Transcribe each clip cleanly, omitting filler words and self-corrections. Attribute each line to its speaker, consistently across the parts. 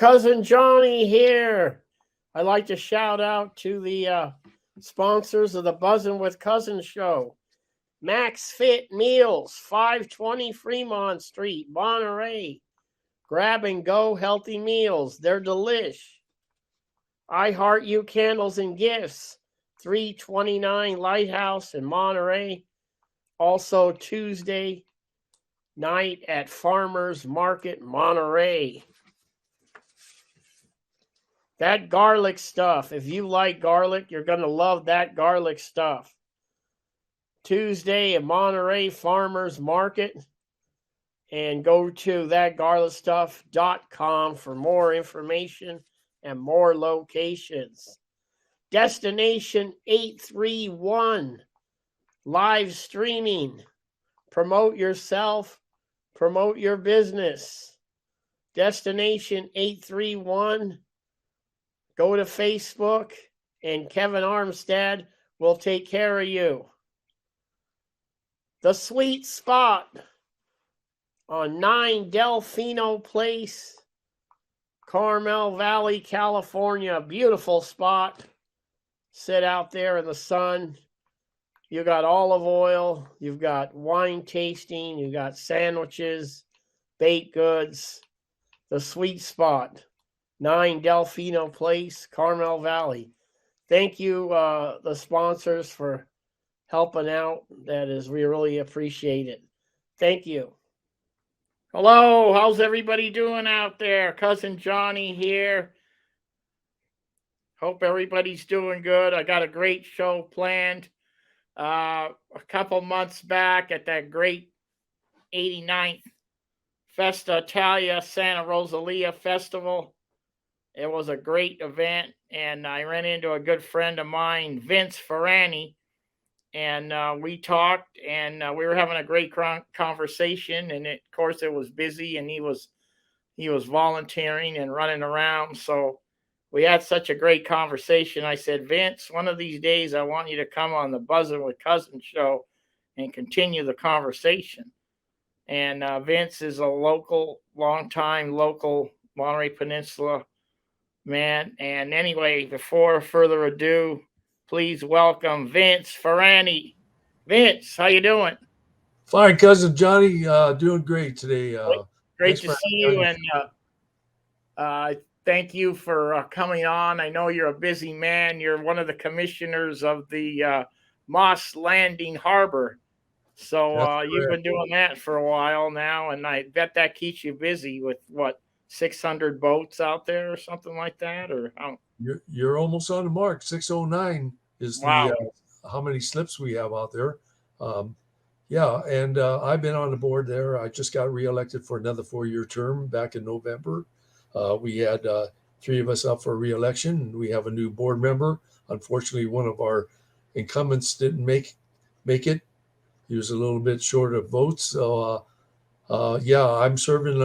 Speaker 1: Cousin Johnny here. I'd like to shout out to the sponsors of the Buzzin' with Cousin show. Max Fit Meals, 520 Fremont Street, Monterey. Grab and go healthy meals. They're delish. I Heart You Candles and Gifts, 329 Lighthouse in Monterey. Also Tuesday night at Farmers Market, Monterey. That garlic stuff, if you like garlic, you're going to love that garlic stuff. Tuesday at Monterey Farmers Market. And go to thatgarlicstuff.com for more information and more locations. Destination 831, live streaming. Promote yourself, promote your business. Destination 831. Go to Facebook, and Kevin Armstead will take care of you. The Sweet Spot on 9 Delfino Place, Carmel Valley, California. Beautiful spot. Sit out there in the sun. You got olive oil. You've got wine tasting. You got sandwiches, baked goods. The Sweet Spot. 9 Delfino Place, Carmel Valley. Thank you, the sponsors, for helping out. We really appreciate it. Thank you. Hello, how's everybody doing out there? Cousin Johnny here. Hope everybody's doing good. I got a great show planned. A couple months back at that great 89th Festa Italia Santa Rosalia Festival. It was a great event, and I ran into a good friend of mine, Vince Ferrante, and we talked, and we were having a great conversation. And of course, it was busy, and he was volunteering and running around. So we had such a great conversation. I said, Vince, one of these days, I want you to come on the Buzzin' with Cousin show and continue the conversation. And Vince is a longtime local Monterey Peninsula man. And anyway, before further ado, please welcome Vince Ferrante. Vince, how you doing?
Speaker 2: Fine, Cousin Johnny. Doing great today.
Speaker 1: Great to see you, and thank you for coming on. I know you're a busy man. You're one of the commissioners of the Moss Landing Harbor. So you've been doing that for a while now, and I bet that keeps you busy with, 600 boats out there or something like that? Or how?
Speaker 2: You're almost on the mark. 609 is
Speaker 1: wow.
Speaker 2: How many slips we have out there. And I've been on the board there. I just got reelected for another 4-year term back in November. We had 3 of us up for reelection, and we have a new board member. Unfortunately, one of our incumbents didn't make it. He was a little bit short of votes. So, I'm serving,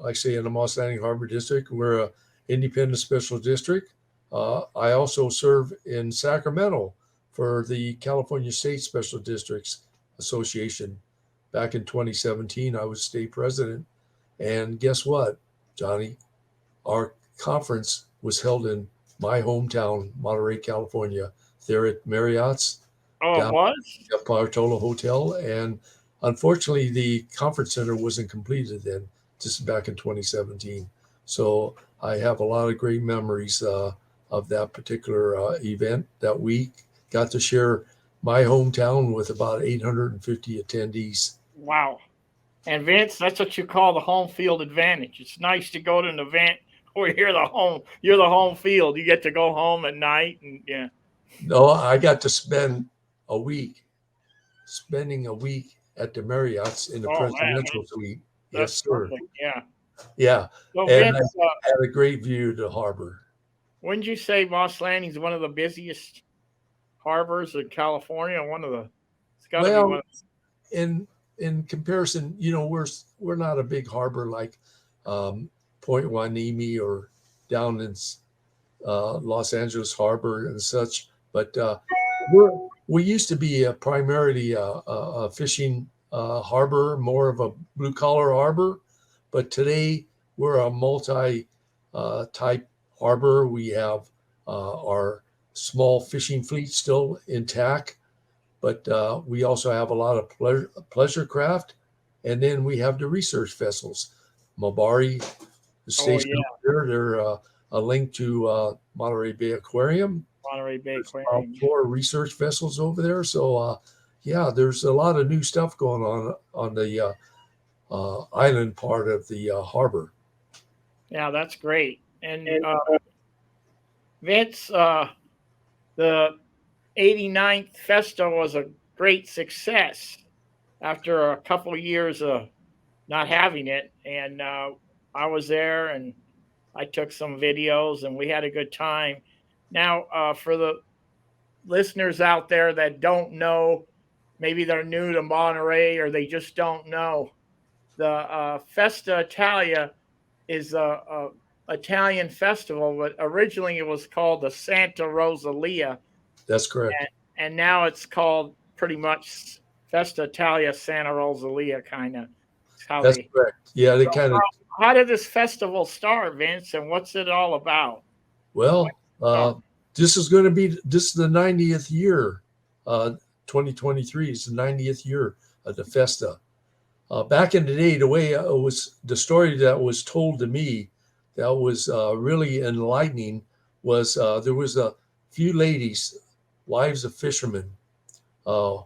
Speaker 2: like I say, in the Moss Landing Harbor District. We're an independent special district. I also serve in Sacramento for the California State Special Districts Association. Back in 2017, I was state president. And guess what, Johnny? Our conference was held in my hometown, Monterey, California, there at Marriott's.
Speaker 1: Oh, it was?
Speaker 2: At Bartola Hotel. And unfortunately, the conference center wasn't completed then, just back in 2017. So I have a lot of great memories of that particular event that week. Got to share my hometown with about 850 attendees.
Speaker 1: Wow. And Vince, that's what you call the home field advantage. It's nice to go to an event where you're the home field. You get to go home at night, and yeah.
Speaker 2: No, I got to spending a week at the Marriott's in the presidential suite.
Speaker 1: That's
Speaker 2: yes, sir.
Speaker 1: Perfect. Yeah.
Speaker 2: Yeah.
Speaker 1: So
Speaker 2: and
Speaker 1: Vince,
Speaker 2: I had a great view of the harbor.
Speaker 1: Wouldn't you say Moss Landing is one of the busiest harbors in California? It's got to be one.
Speaker 2: In comparison, we're not a big harbor like Point Hueneme or down in Los Angeles Harbor and such, but we used to be primarily a fishing harbor, more of a blue collar harbor, but today we're a multi type harbor. We have our small fishing fleet still intact, but we also have a lot of pleasure craft. And then we have the research vessels. Mabari, the
Speaker 1: Oh
Speaker 2: station
Speaker 1: yeah,
Speaker 2: up there, they're a link to Monterey Bay Aquarium.
Speaker 1: Monterey Bay
Speaker 2: There's
Speaker 1: Aquarium.
Speaker 2: 4 research vessels over there. So, yeah, there's a lot of new stuff going on the island part of the harbor.
Speaker 1: Yeah, that's great. And Vince, the 89th Festa was a great success after a couple of years of not having it. And I was there and I took some videos and we had a good time. Now, for the listeners out there that don't know, maybe they're new to Monterey or they just don't know, the Festa Italia is a Italian festival, but originally it was called the Santa Rosalia,
Speaker 2: That's correct.
Speaker 1: and now it's called pretty much Festa Italia Santa Rosalia, kind of. How
Speaker 2: That's
Speaker 1: they.
Speaker 2: correct. Yeah, they
Speaker 1: So
Speaker 2: kind of,
Speaker 1: how did this festival start, Vince, and what's it all about?
Speaker 2: well,
Speaker 1: Start.
Speaker 2: this is the 90th year. 2023 is the 90th year of the Festa. Back in the day, the story that was told to me that was really enlightening was there was a few ladies, wives of fishermen, uh,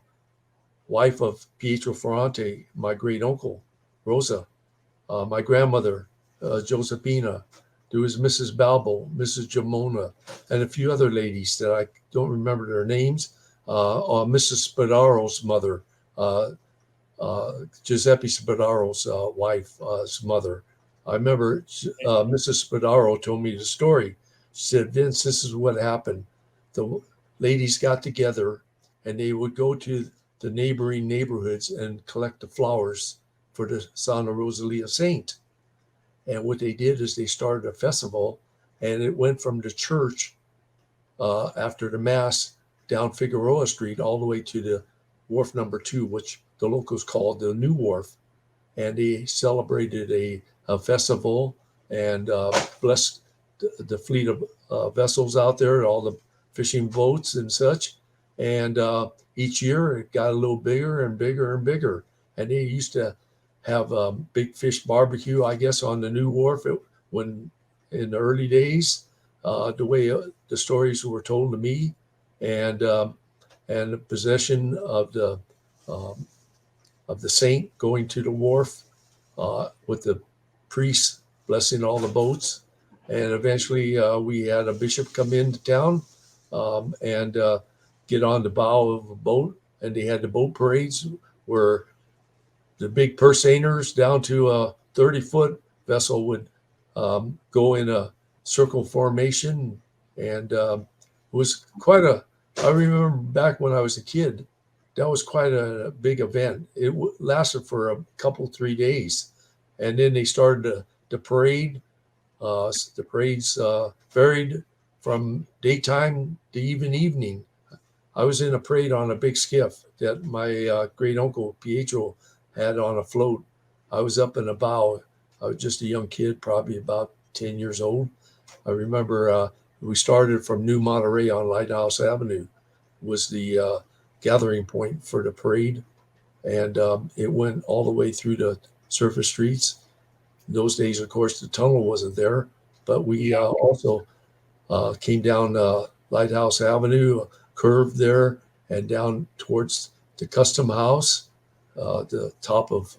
Speaker 2: wife of Pietro Ferrante, my great uncle, Rosa, my grandmother, Josephina. There was Mrs. Balbo, Mrs. Jamona, and a few other ladies that I don't remember their names. Mrs. Spadaro's mother, uh, Giuseppe Spadaro's wife's mother. I remember Mrs. Spadaro told me the story. She said, Vince, this is what happened. The ladies got together and they would go to the neighboring neighborhoods and collect the flowers for the Santa Rosalia saint. And what they did is they started a festival, and it went from the church after the mass down Figueroa Street all the way to the wharf number 2, which the locals called the New Wharf. And they celebrated a festival and blessed the fleet of vessels out there, all the fishing boats and such. And each year it got a little bigger and bigger and bigger. And they used to have big fish barbecue, I guess, on the New Wharf when in the early days, the way the stories were told to me, and the possession of the saint going to the wharf with the priests blessing all the boats. And eventually we had a bishop come into town and get on the bow of a boat. And they had the boat parades where the big purse seiners down to a 30-foot vessel would go in a circle formation. And it was I remember back when I was a kid, that was quite a big event. It lasted for a couple, 3 days. And then they started the parade. The parades varied from daytime to even evening. I was in a parade on a big skiff that my great uncle Pietro had on a float. I was up in the bow. I was just a young kid, probably about 10 years old. I remember we started from New Monterey on Lighthouse Avenue, was the gathering point for the parade. And it went all the way through the surface streets. In those days, of course, the tunnel wasn't there, but we also came down Lighthouse Avenue, curved there, and down towards the Custom House, the top of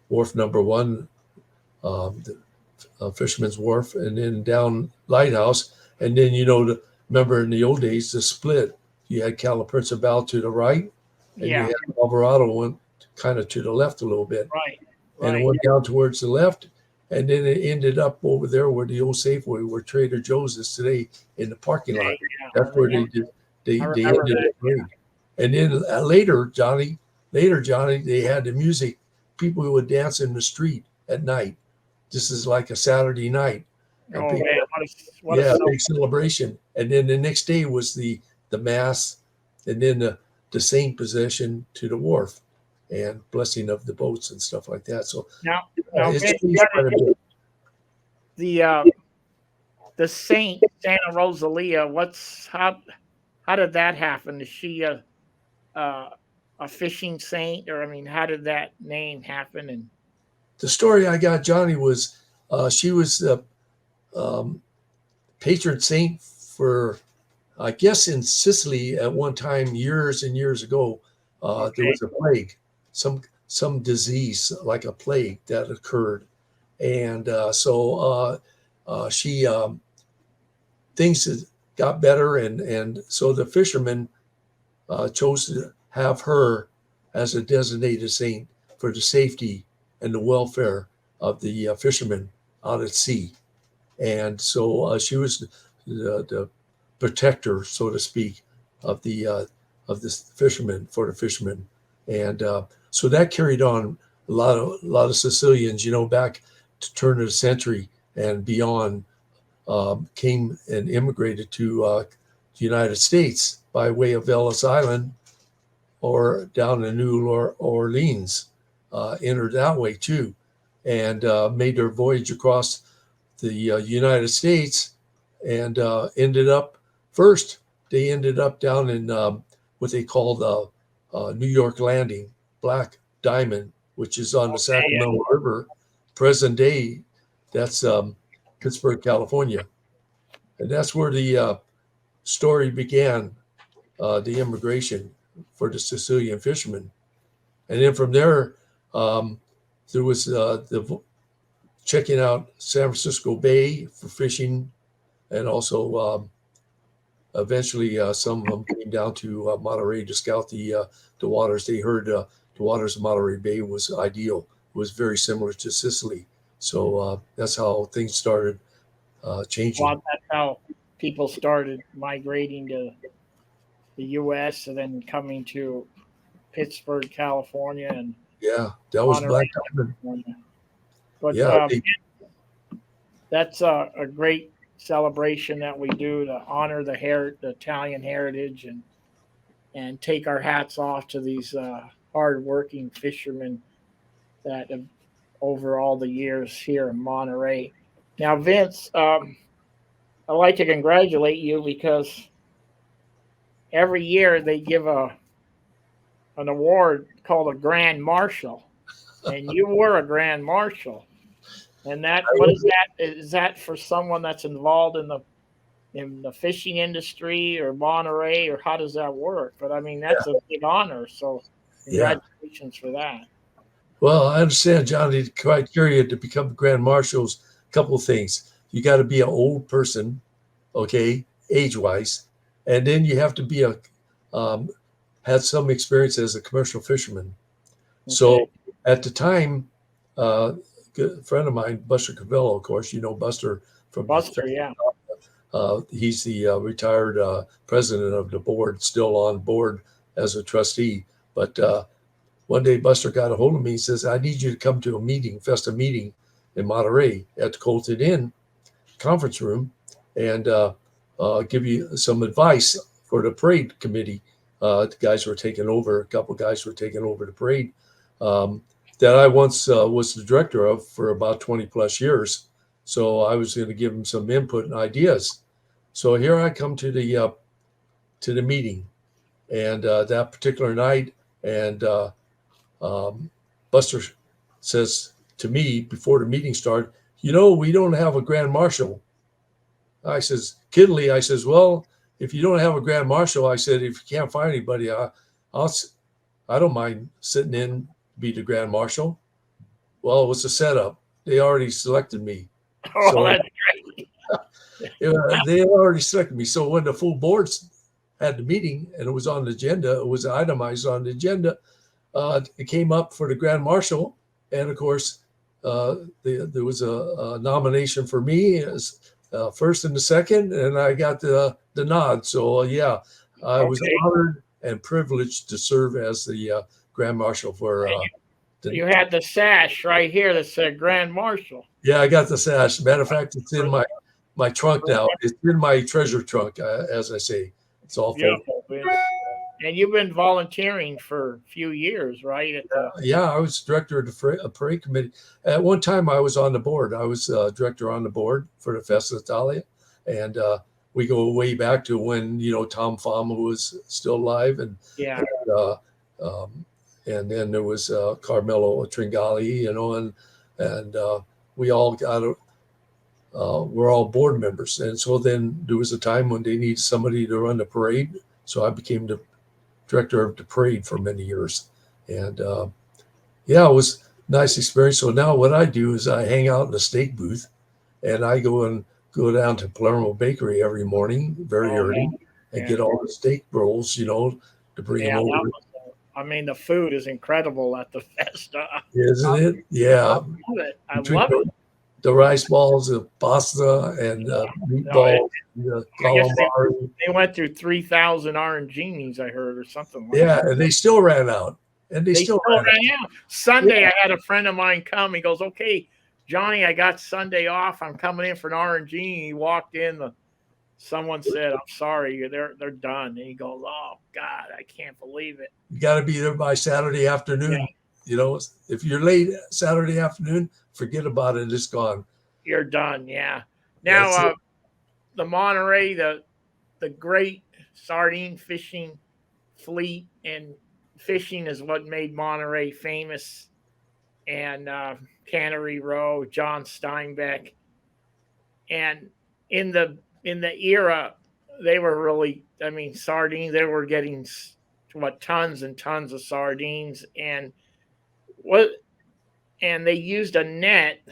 Speaker 2: wharf number 1, the Fisherman's Wharf, and then down Lighthouse. And then, remember in the old days, the split, you had Cala Principal to the right, and you had Alvarado went kind of to the left a little bit.
Speaker 1: Right.
Speaker 2: And it went down towards the left, and then it ended up over there where the old Safeway, where Trader Joe's is today, in the parking lot. That's where they ended the parade. And then later, Johnny, they had the music. People would dance in the street at night. This is like a Saturday night.
Speaker 1: Oh man,
Speaker 2: big celebration. And then the next day was the mass, and then the saint possession to the wharf, and blessing of the boats and stuff like that. So
Speaker 1: now
Speaker 2: it's
Speaker 1: Vince,
Speaker 2: quite a bit.
Speaker 1: the the saint Santa Rosalia. How did that happen? Is she a a fishing saint, or I mean, how did that name happen? And
Speaker 2: The story I got, Johnny, was she was the um, patron saint for, I guess, in Sicily at one time, years and years ago. There
Speaker 1: okay,
Speaker 2: was a plague, some disease like a plague that occurred, and she things got better, and so the fishermen chose to have her as a designated saint for the safety and the welfare of the fishermen out at sea. And so she was the protector, so to speak, of the fishermen for the fishermen, and so that carried on. A lot of Sicilians, back to turn of the century and beyond, came and immigrated to the United States by way of Ellis Island or down in New Orleans, entered that way too, and made their voyage across the United States, and ended up first. They ended up down in what they called New York Landing, Black Diamond, which is on the
Speaker 1: okay,
Speaker 2: Sacramento River, present day. That's Pittsburgh, California, and that's where the story began. The immigration for the Sicilian fishermen, and then from there, um, there was the checking out San Francisco Bay for fishing, and also eventually some of them came down to Monterey to scout the waters. They heard the waters of Monterey Bay was ideal. It was very similar to Sicily, so that's how things started changing.
Speaker 1: well, that's how people started migrating to the U.S. and then coming to Pittsburgh, California, and
Speaker 2: Yeah, that was
Speaker 1: Monterey,
Speaker 2: Black Diamond.
Speaker 1: California. But
Speaker 2: Yeah,
Speaker 1: that's a great celebration that we do to honor the Italian heritage, and take our hats off to these hardworking fishermen that have over all the years here in Monterey. Now, Vince, I'd like to congratulate you because every year they give a an award called a Grand Marshal, and you were a Grand Marshal. And that, what is that? Is that for someone that's involved in the fishing industry or Monterey, or how does that work? But I mean, that's a big honor. So
Speaker 2: yeah.
Speaker 1: congratulations for that.
Speaker 2: Well, I understand, John. The criteria to become Grand Marshals, a couple of things. You got to be an old person, okay, age-wise, and then you have to be um, had some experience as a commercial fisherman.
Speaker 1: Okay.
Speaker 2: So at the time, a friend of mine, Buster Cavello, of course, Buster from
Speaker 1: Buster, yeah.
Speaker 2: he's the retired president of the board, still on board as a trustee. But one day Buster got a hold of me. He says, I need you to come to a meeting, Festa meeting in Monterey at the Colton Inn conference room, and give you some advice for the parade committee. The guys were taking over, a couple guys were taking over the parade um, that I once was the director of for about 20 plus years. So I was going to give them some input and ideas. So here I come to the meeting, and that particular night, and Buster says to me before the meeting started, we don't have a grand marshal. I says, Kinley, I says, well, if you don't have a grand marshal, I said, if you can't find anybody, I don't mind sitting in to be the grand marshal. Well, it was a setup. They already selected me.
Speaker 1: Oh,
Speaker 2: So
Speaker 1: that's great.
Speaker 2: they had already selected me. So when the full boards had the meeting and it was on the agenda, it was itemized on the agenda, it came up for the grand marshal. And of course, there was a nomination for me as first and the second, and I got the nod. So yeah, I was
Speaker 1: Okay.
Speaker 2: honored and privileged to serve as the grand marshal for.
Speaker 1: You had the sash right here that said Grand Marshal.
Speaker 2: Yeah, I got the sash. Matter of fact, it's in my trunk now. It's in my treasure trunk, as I say. It's all full.
Speaker 1: Beautiful, Vince. And you've been volunteering for a few years, right?
Speaker 2: Yeah, I was director of the parade committee. At one time, I was on the board. I was director on the board for the Festa Italia. And we go way back to when, Tom Fama was still alive.
Speaker 1: Yeah.
Speaker 2: Uh, um, and then there was Carmelo Tringali, and we all we're all board members. And so then there was a time when they needed somebody to run the parade. So I became the director of the parade for many years. And yeah, it was a nice experience. So now what I do is I hang out in the steak booth, and I go down to Palermo Bakery every morning, very
Speaker 1: Oh,
Speaker 2: early, and
Speaker 1: yeah.
Speaker 2: get all the steak rolls, to bring them over.
Speaker 1: I mean, the food is incredible at the festa.
Speaker 2: Isn't it?
Speaker 1: I
Speaker 2: Yeah.
Speaker 1: love it. I love it.
Speaker 2: The rice balls, the pasta, and meatballs, the
Speaker 1: I guess
Speaker 2: calamari.
Speaker 1: they went through 3,000 oranginis, I heard, or something like
Speaker 2: Yeah,
Speaker 1: that.
Speaker 2: and they still ran out. And they still ran out.
Speaker 1: Out. Sunday, I had a friend of mine come. He goes, "Okay, Johnny, I got Sunday off. I'm coming in for an orangini." He walked in. Someone said, "I'm sorry, they're done." And he goes, "Oh God, I can't believe it."
Speaker 2: You got to be there by Saturday afternoon.
Speaker 1: Yeah.
Speaker 2: If you're late Saturday afternoon, forget about it. It's gone.
Speaker 1: You're done. Yeah. Now, the Monterey, the great sardine fishing fleet, and fishing is what made Monterey famous. And Cannery Row, John Steinbeck, and in the era, they were really, I mean, sardines. They were getting tons and tons of sardines, and what, and they used a net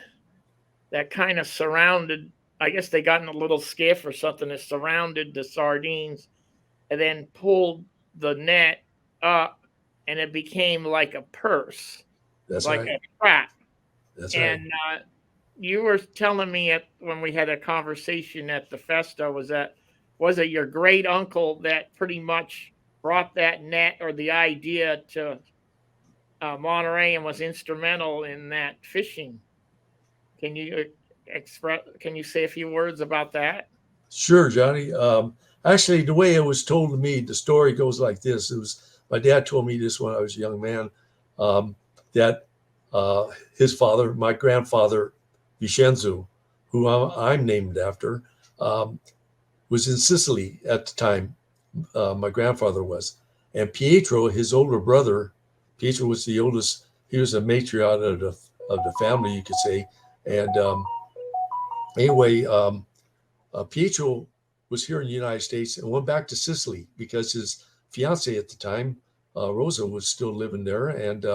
Speaker 1: that kind of surrounded. I guess they got in a little skiff or something that surrounded the sardines, and then pulled the net up, and it became like a purse.
Speaker 2: That's
Speaker 1: like
Speaker 2: right.
Speaker 1: a trap.
Speaker 2: That's
Speaker 1: and
Speaker 2: right.
Speaker 1: You were telling me when we had a conversation at the festa, was it your great uncle that pretty much brought that net or the idea to Monterey and was instrumental in that fishing? Can you express? Can you say a few words about that?
Speaker 2: Sure, Johnny. Actually, the way it was told to me, the story goes like this. It was my dad told me this when I was a young man, that his father, my grandfather, Vincenzo, who I'm named after, was in Sicily at the time. My grandfather was. And Pietro, his older brother, Pietro was the oldest. He was a matriarch of the family, you could say. And anyway, Pietro was here in the United States and went back to Sicily because his fiancee at the time, Rosa, was still living there, and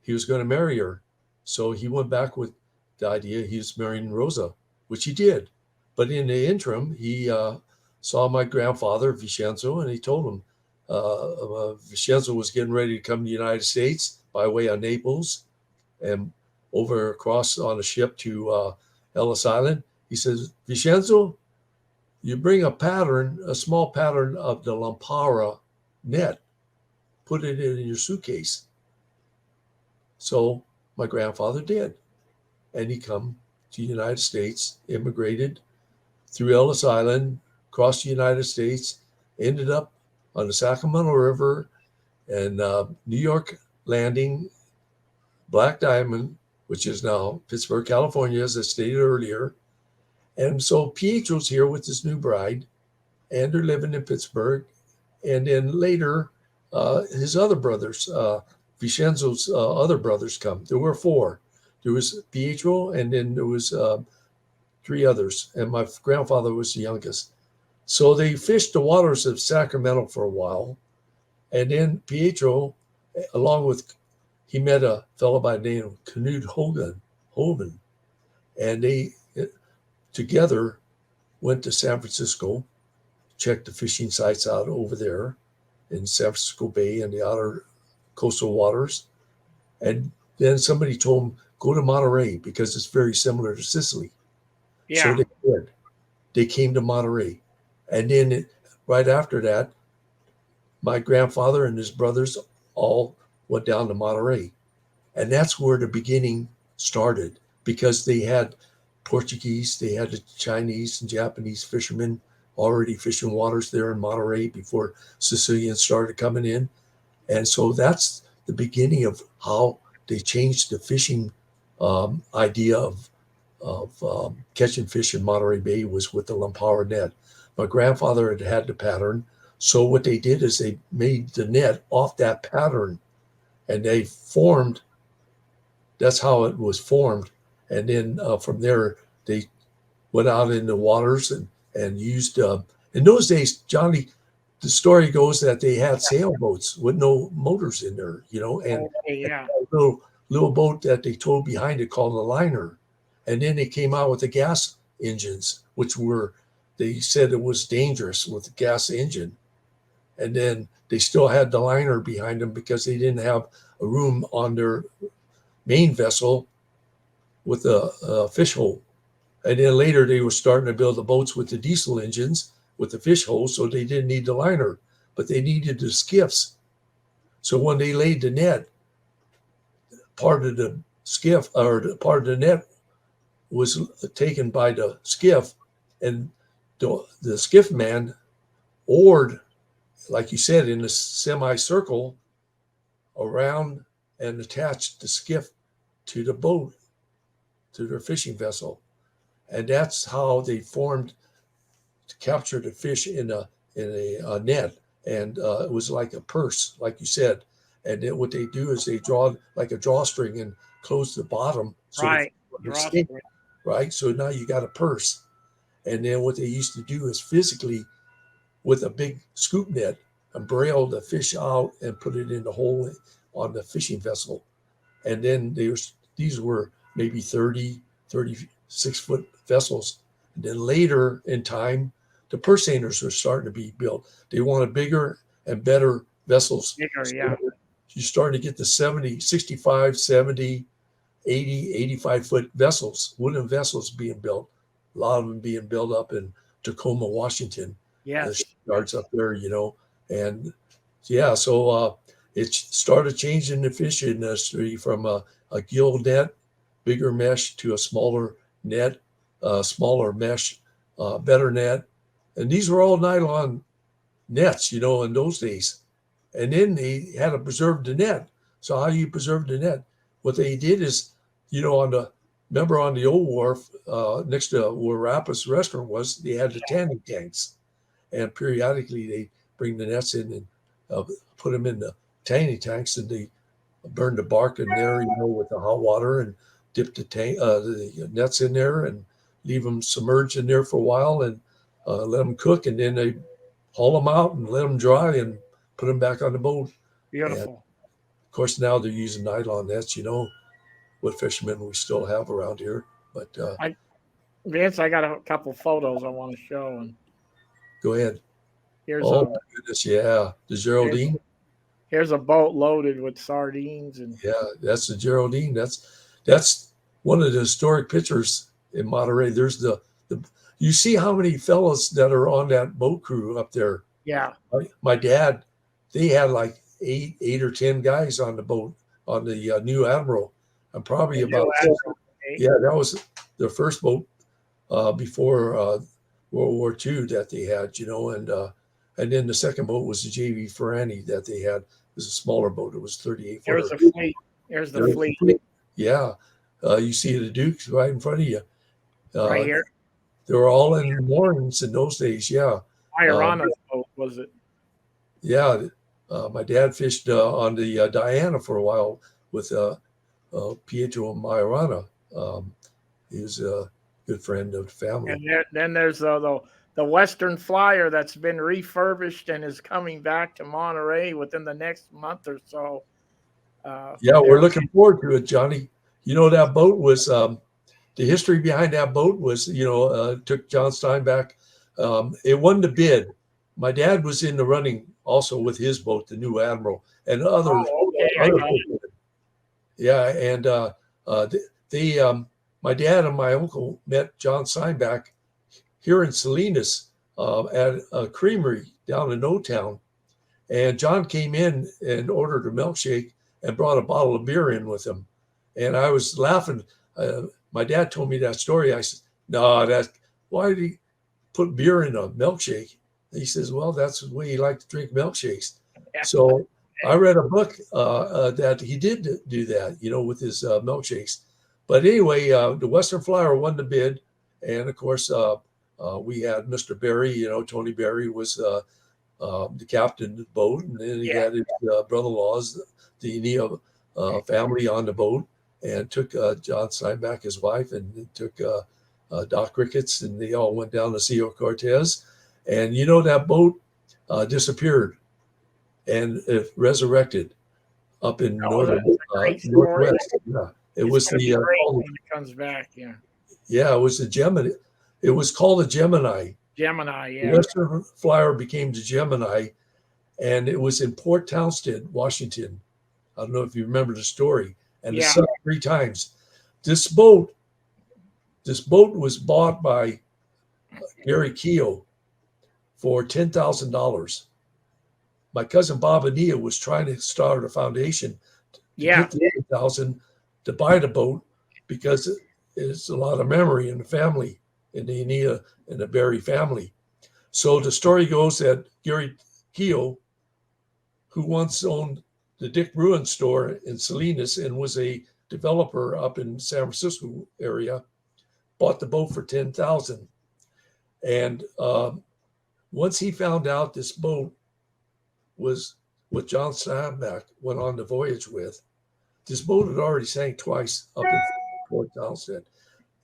Speaker 2: he was going to marry her. So he went back with the idea he was marrying Rosa, which he did. But in the interim, he saw my grandfather, Vincenzo, and he told him Vincenzo was getting ready to come to the United States by way of Naples and over across on a ship to Ellis Island. He says, Vincenzo, you bring a small pattern of the Lampara net, put it in your suitcase. So my grandfather did. And he come to the United States, immigrated through Ellis Island, across the United States, ended up on the Sacramento River and New York Landing, Black Diamond, which is now Pittsburgh, California, as I stated earlier. And so Pietro's here with his new bride, and they're living in Pittsburgh. And then later, his other brothers, Vincenzo's other brothers come. There were four. There was Pietro, and then there was three others, and my grandfather was the youngest. So they fished the waters of Sacramento for a while, and then Pietro, he met a fellow by the name of Knut Hoven, and they together went to San Francisco, checked the fishing sites out over there in San Francisco Bay and the outer coastal waters. And then somebody told them, go to Monterey because it's very similar to Sicily. Yeah. So they did. They came to Monterey. And then right after that, my grandfather and his brothers all went down to Monterey. And that's where the beginning started because they had Portuguese, they had the Chinese and Japanese fishermen already fishing waters there in Monterey before Sicilians started coming in. And so that's the beginning of how they changed the fishing idea of catching fish in Monterey Bay was with the lumpower net. My grandfather had the pattern. So what they did is they made the net off that pattern, and they formed, that's how it was formed. And then from there, they went out in the waters and used, in those days, Johnny, the story goes that they had sailboats with no motors in there, and
Speaker 1: Okay, yeah.
Speaker 2: a little boat that they towed behind it called a liner. And then they came out with the gas engines, which they said it was dangerous with the gas engine. And then they still had the liner behind them because they didn't have a room on their main vessel with a fish hole. And then later they were starting to build the boats with the diesel engines with the fish holes, so they didn't need the liner, but they needed the skiffs. So when they laid the net, part of the skiff or part of the net was taken by the skiff, and the skiff man oared, like you said, in a semicircle around and attached the skiff to the boat, to their fishing vessel. And that's how they formed to capture the fish in a net. And it was like a purse, like you said. And then what they do is they draw like a drawstring and close the bottom. So
Speaker 1: Right.
Speaker 2: sink, right? So now you got a purse. And then what they used to do is physically, with a big scoop net, and braille the fish out and put it in the hole on the fishing vessel. And then these were maybe 36-foot vessels. And then later in time, the purse seiners were starting to be built. They wanted bigger and better vessels.
Speaker 1: Bigger, yeah.
Speaker 2: You're starting to get the 70, 65, 70, 80, 85-foot vessels, wooden vessels being built. A lot of them being built up in Tacoma, Washington.
Speaker 1: Yes.
Speaker 2: The yards up there, and yeah, so it started changing the fish industry from a gill net, bigger mesh, to a smaller net, smaller mesh, better net. And these were all nylon nets, in those days. And then they had to preserve the net. So how do you preserve the net? What they did is, remember on the old wharf next to where Rappa's restaurant was, they had the tanning tanks. And periodically they bring the nets in and put them in the tanning tanks, and they burn the bark in there, with the hot water, and dip the nets in there and leave them submerged in there for a while, and let them cook, and then they haul them out and let them dry and put them back on the boat.
Speaker 1: Beautiful.
Speaker 2: And of course, now they're using nylon nets, what fishermen we still have around here. But
Speaker 1: Vince, I got a couple photos I want to show. And
Speaker 2: go ahead.
Speaker 1: here's
Speaker 2: my goodness, yeah. The Geraldine.
Speaker 1: Here's a boat loaded with sardines. And
Speaker 2: yeah, that's the Geraldine. That's one of the historic pictures in Monterey. There's the you see how many fellows that are on that boat crew up there.
Speaker 1: Yeah.
Speaker 2: My dad, they had like eight or 10 guys on the boat on the New Admiral. And probably about that was the first boat before World War II that they had, and then the second boat was the J.V. Ferrante that they had. It was a smaller boat. It was 38 footer.
Speaker 1: There's the fleet. There's the fleet.
Speaker 2: Yeah. You see the Dukes right in front of you.
Speaker 1: Right here.
Speaker 2: They were all in moorings in those days. Yeah.
Speaker 1: Majorana's boat, was it?
Speaker 2: Yeah. My dad fished on the Diana for a while with Pietro Majorana. He was a good friend of the family.
Speaker 1: And then there's the Western Flyer that's been refurbished and is coming back to Monterey within the next month or so.
Speaker 2: We're looking forward to it, Johnny. That boat was the history behind that boat was, took John Steinbeck. It won the bid. My dad was in the running also with his boat, the New Admiral, and others. Yeah, and my dad and my uncle met John Steinbeck here in Salinas at a creamery down in O-Town. And John came in and ordered a milkshake and brought a bottle of beer in with him. And I was laughing. My dad told me that story. I said, no, why did he put beer in a milkshake? And he says, well, that's the way he liked to drink milkshakes. Yeah. So I read a book that he did do that, with his milkshakes. But anyway, the Western Flyer won the bid, and of course, we had Mr. Berry. Tony Berry was the captain of the boat, and then he
Speaker 1: Yeah.
Speaker 2: had his brother-in-laws, the Nia family, on the boat, and took John Steinbeck, his wife, and took Doc Ricketts, and they all went down toCio Cortez. And that boat disappeared and it resurrected up in
Speaker 1: Oh, that's
Speaker 2: northern
Speaker 1: a great story.
Speaker 2: northwest. Yeah, it
Speaker 1: It's
Speaker 2: was
Speaker 1: going to be
Speaker 2: the
Speaker 1: great when it comes back. Yeah.
Speaker 2: yeah, it was the Gemini. It was called the Gemini.
Speaker 1: Gemini.
Speaker 2: The
Speaker 1: Yeah.
Speaker 2: Western Flyer became the Gemini, and it was in Port Townsend, Washington. I don't know if you remember the story. And it
Speaker 1: Yeah.
Speaker 2: sunk 3 times. This boat was bought by Gary Keogh for $10,000. My cousin Bob Ania was trying to start a foundation to
Speaker 1: Yeah.
Speaker 2: get the 8,000 to buy the boat because it's a lot of memory in the family, in the Ania and the Berry family. So the story goes that Gary Keogh, who once owned the Dick Bruin store in Salinas and was a developer up in San Francisco area, bought the boat for $10,000. And once he found out this boat was what John Steinbeck went on the voyage with, this boat had already sank twice up in Port Townsend.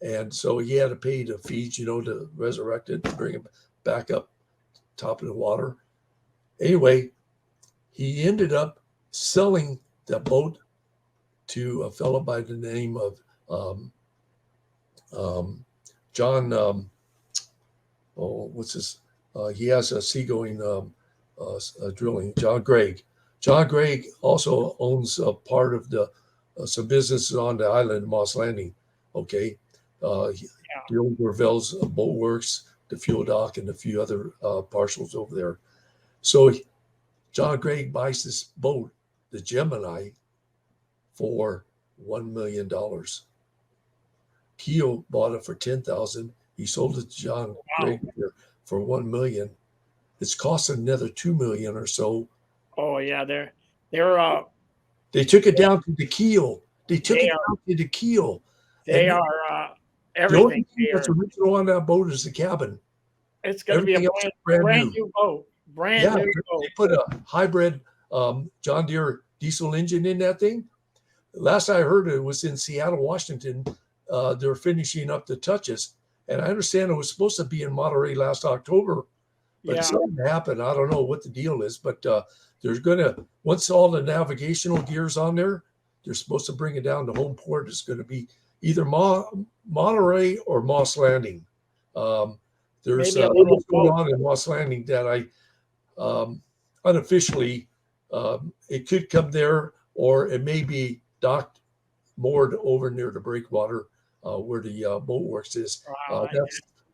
Speaker 2: And so he had to pay the fees, to resurrect it, to bring it back up top of the water. Anyway, he ended up selling the boat to a fellow by the name of John. What's his? He has a seagoing drilling. John Gregg. John Gregg also owns a part of the some businesses on the island of Moss Landing. Okay, the old Gravel's Boat Works, the fuel dock, and a few other parcels over there. So John Gregg buys this boat, the Gemini, for $1 million. Keogh bought it for $10,000. He sold it to John Gregg for $1 million. It's costing another $2 million or so.
Speaker 1: Oh yeah,
Speaker 2: they took it down to the keel. They
Speaker 1: are
Speaker 2: the only
Speaker 1: everything
Speaker 2: thing that's original on that boat is the cabin.
Speaker 1: It's going to be a brand new boat. Brand new boat.
Speaker 2: They put a hybrid John Deere diesel engine in that thing. Last I heard, it was in Seattle, Washington. They're finishing up the touches. And I understand it was supposed to be in Monterey last October, but something happened. I don't know what the deal is, but there's going to, once all the navigational gear's on there, they're supposed to bring it down to home port. It's going to be either Monterey or Moss Landing. There's what's going on in Moss Landing that I unofficially, it could come there, or it may be docked, moored over near the breakwater where the boat works is.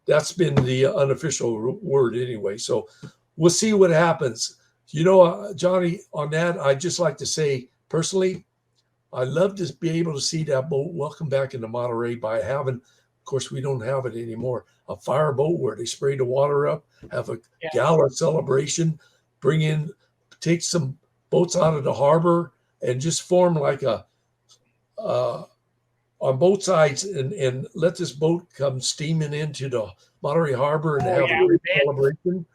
Speaker 2: That's been the unofficial word anyway. So we'll see what happens. Johnny, on that, I'd just like to say personally, I love to be able to see that boat welcome back into Monterey by having, of course, we don't have it anymore, a fire boat where they spray the water up, have a gala celebration, take some boats out of the harbor and just form like a, on both sides and let this boat come steaming into the Monterey Harbor and have a great celebration.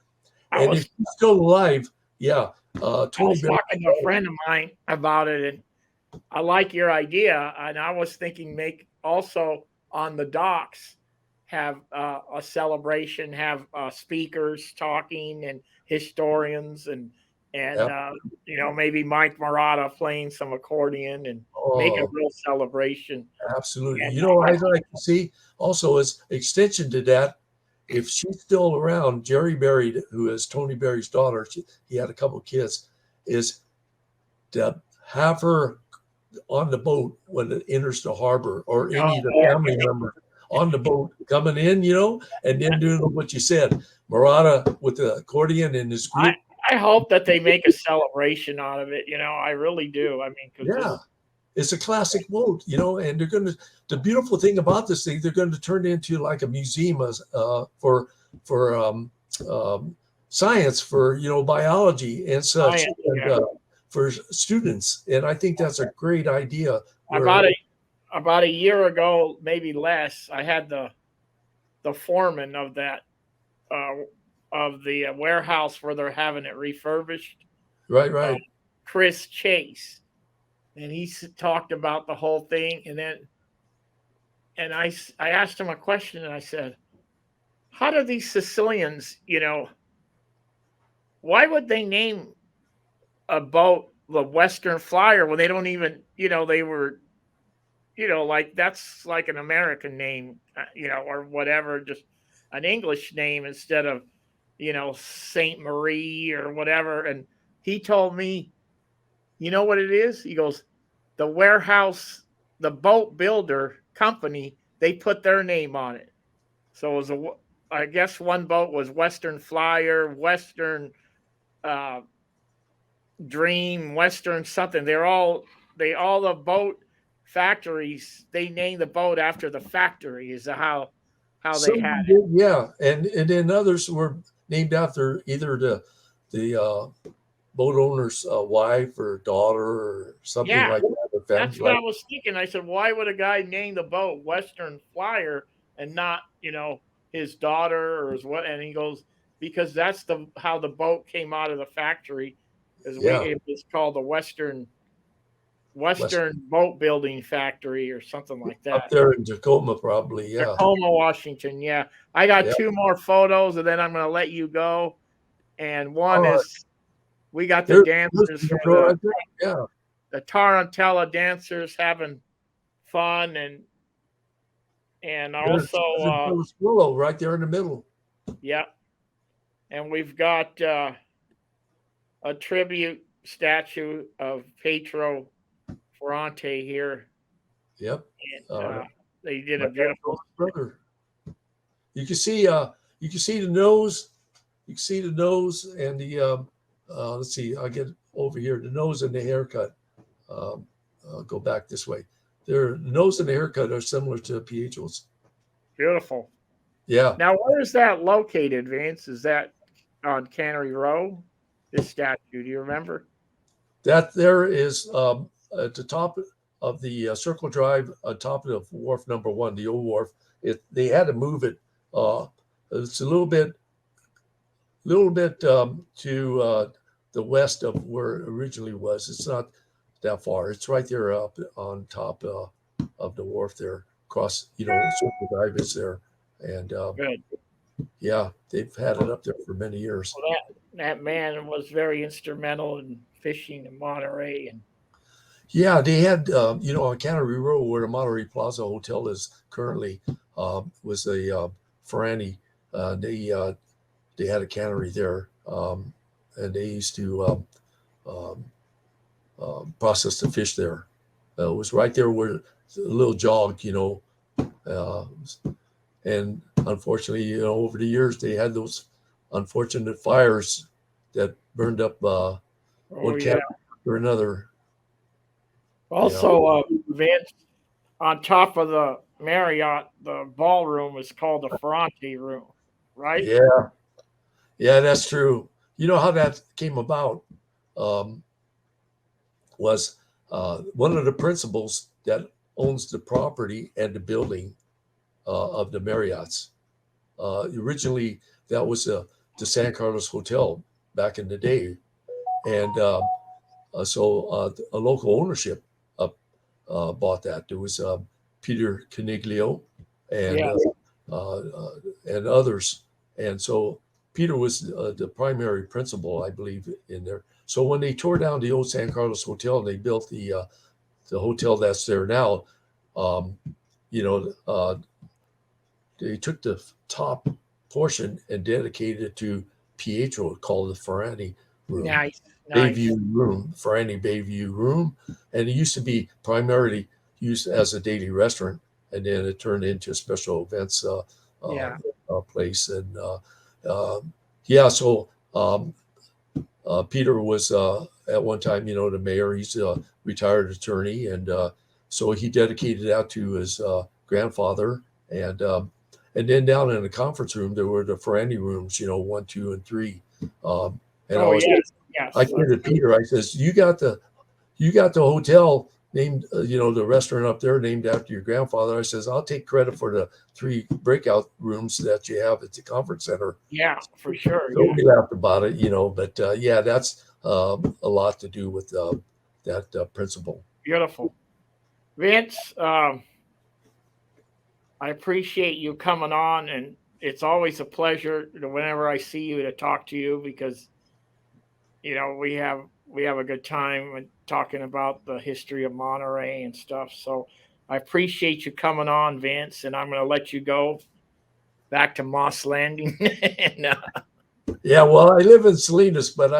Speaker 2: And if he's still alive, Tony.
Speaker 1: I was talking to a friend of mine about it, and I like your idea. And I was thinking make also on the docks have a celebration, have speakers talking and historians and maybe Mike Murata playing some accordion and make a real celebration.
Speaker 2: Absolutely. And, I'd like to see also as extension to that, if she's still around, Jerry Berry, who is Tony Berry's daughter, he had a couple of kids, is to have her on the boat when it enters the harbor, or any of the family members on the boat coming in, and then doing what you said, Murata with the accordion in his group.
Speaker 1: I hope that they make a celebration out of it. I really do. I mean,
Speaker 2: it's a classic boat, and they're going to, the beautiful thing about this thing, they're going to turn it into like a museum for science, for, biology and such, for students. And I think that's a great idea.
Speaker 1: I about a year ago, maybe less, I had the foreman of that uh, of the warehouse where they're having it refurbished,
Speaker 2: Right,
Speaker 1: uh,
Speaker 2: right.
Speaker 1: Chris Chase, and he talked about the whole thing, and I asked him a question, and I said, "How do these Sicilians, why would they name a boat the Western Flyer when they don't even, they were, like that's like an American name, or whatever, just an English name instead of, Saint Marie or whatever." And he told me, you know what it is? He goes, the warehouse, the boat builder company, they put their name on it. So it was I guess one boat was Western Flyer, Western uh, Dream, Western something. All the boat factories. They named the boat after the factory. Is how they
Speaker 2: Some
Speaker 1: had it.
Speaker 2: did, yeah, and then others were named after either the boat owner's wife or daughter or something
Speaker 1: Yeah,
Speaker 2: like that. The family,
Speaker 1: that's what
Speaker 2: like
Speaker 1: I was thinking. I said, why would a guy name the boat Western Flyer and not, his daughter or his what? And he goes, because that's the how the boat came out of the factory. Is
Speaker 2: yeah,
Speaker 1: it was called the
Speaker 2: West
Speaker 1: Western Boat Building Factory or something like
Speaker 2: up
Speaker 1: that.
Speaker 2: there in Tacoma, probably. Yeah,
Speaker 1: Tacoma, Washington. Yeah, I got
Speaker 2: yeah.
Speaker 1: two more photos, and then I'm going to let you go. And
Speaker 2: All
Speaker 1: one
Speaker 2: right,
Speaker 1: is we got the
Speaker 2: there's
Speaker 1: dancers
Speaker 2: the
Speaker 1: for
Speaker 2: girl right there. Yeah,
Speaker 1: the Tarantella dancers having fun, and also
Speaker 2: there's a little willow right there in the middle.
Speaker 1: yeah, and we've got a tribute statue of Petro Ferrante here,
Speaker 2: Yep.
Speaker 1: and they did
Speaker 2: My
Speaker 1: a beautiful.
Speaker 2: brother. You can see you can see the nose. You can see the nose and the let's see. I'll get over here. The nose and the haircut. Um, go back this way. Their nose and the haircut are similar to Pietro's.
Speaker 1: Beautiful.
Speaker 2: Yeah,
Speaker 1: Now, where is that located, Vince? Is that on Cannery Row? This statue, do you remember?
Speaker 2: that there is at the top of the Circle Drive, on top of wharf number one, the old wharf. They had to move it. Uh, it's a little bit to the west of where it originally was. It's not that far. It's right there up on top of the wharf there. Across, Circle Drive is there, and
Speaker 1: Good.
Speaker 2: yeah, they've had it up there for many years.
Speaker 1: Well, that man was very instrumental in fishing in Monterey, and
Speaker 2: Yeah, they had, on Cannery Row where the Monterey Plaza Hotel is currently, was a Ferrante. They had a cannery there, and they used to um, process the fish there. It was right there where a little jog, uh, and unfortunately, over the years they had those unfortunate fires that burned up
Speaker 1: oh
Speaker 2: one
Speaker 1: yeah.
Speaker 2: cabin after another. You know,
Speaker 1: Also, Vince, on top of the Marriott, the ballroom is called the Ferrante Room, right?
Speaker 2: yeah, yeah, that's true. You know how that came about um, was one of the principals that owns the property and the building of the Marriotts. Originally, that was the San Carlos Hotel back in the day, and so a local ownership bought that. There was Peter Caniglio and
Speaker 1: Yeah.
Speaker 2: and others, and so Peter was the primary principal, I believe, in there. So when they tore down the old San Carlos Hotel and they built the hotel that's there now, um, you know, they took the top portion and dedicated it to Pietro, called the Ferrante Room,
Speaker 1: Nice, nice.
Speaker 2: Bayview Room, Ferrante Bayview Room, and it used to be primarily used as a daily restaurant, and then it turned into a special events uh,
Speaker 1: Yeah.
Speaker 2: place. And yeah, so Peter was at one time, the mayor. He's a retired attorney, and so he dedicated that to his grandfather. And then down in the conference room, there were the Ferrante rooms, 1, 2, and 3. And
Speaker 1: Oh yes,
Speaker 2: I
Speaker 1: yes.
Speaker 2: turned to Peter. I says, "You got the hotel named, the restaurant up there named after your grandfather. I says, I'll take credit for the 3 breakout rooms that you have at the conference center.
Speaker 1: Yeah, for sure.
Speaker 2: So
Speaker 1: Yeah.
Speaker 2: we laughed about it, but yeah, that's a lot to do with that principle.
Speaker 1: Beautiful. Vince, I appreciate you coming on, and it's always a pleasure whenever I see you to talk to you because we have a good time when talking about the history of Monterey and stuff. So I appreciate you coming on, Vince, and I'm going to let you go back to Moss Landing. and,
Speaker 2: Yeah, well, I live in Salinas, but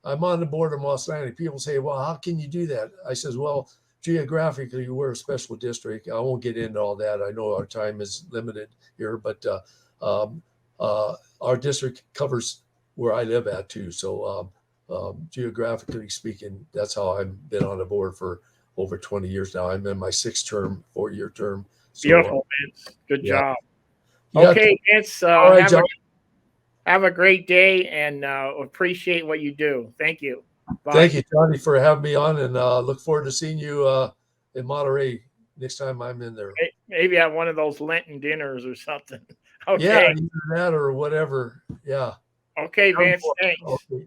Speaker 2: I'm on the board of Moss Landing. People say, well, how can you do that? I says, well, geographically, we're a special district. I won't get into all that. I know our time is limited here, but um, our district covers where I live at too. So geographically speaking, that's how I've been on the board for over 20 years now. I'm in my 6th term, 4-year term. So
Speaker 1: Beautiful, Vince. Good
Speaker 2: yeah,
Speaker 1: job.
Speaker 2: yeah.
Speaker 1: Okay, Vince,
Speaker 2: All right, John.
Speaker 1: have a great day and appreciate what you do. Thank you. Bye.
Speaker 2: Thank you, Johnny, for having me on, and look forward to seeing you in Monterey next time I'm in there.
Speaker 1: Maybe at one of those Lenten dinners or something.
Speaker 2: Yeah,
Speaker 1: Okay.
Speaker 2: either that or whatever. Yeah.
Speaker 1: Okay, Vince. Thanks.
Speaker 2: Okay.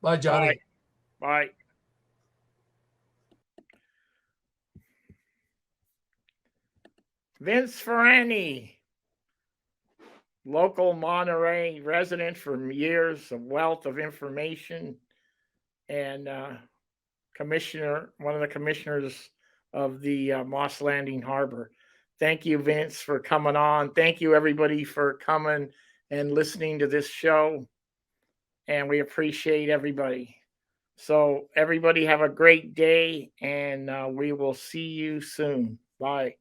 Speaker 2: Bye, Johnny.
Speaker 1: Bye. Bye. Vince Ferrante, local Monterey resident for years, a wealth of information, and one of the commissioners of the Moss Landing Harbor. Thank you, Vince, for coming on. Thank you, everybody, for coming and listening to this show. And we appreciate everybody. So, everybody, have a great day, and we will see you soon. Bye.